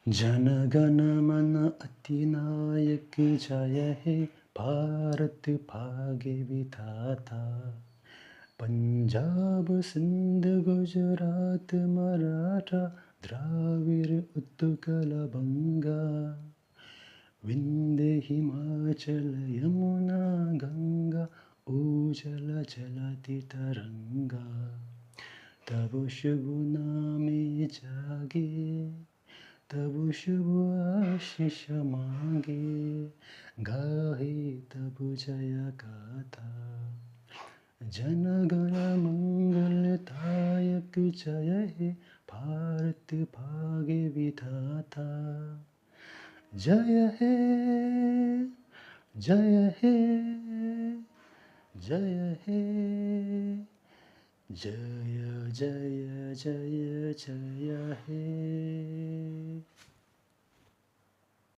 जन गण मन अधिनायक जय हे भारत भाग्य विधाता। पंजाब सिंध गुजरात मराठा द्राविड़ उत्कल बंगा। विंध्य हिमाचल यमुना गंगा उजल जलति तरंगा। तब शुभ नामे जागे, तब शुभ आशीष मांगे, गाहे तब जय गाथा। जन गण मंगलदायक जय हे भारत भाग्य विधाता। जय हे, जय हे, जय हे, जय जय जय जय हे।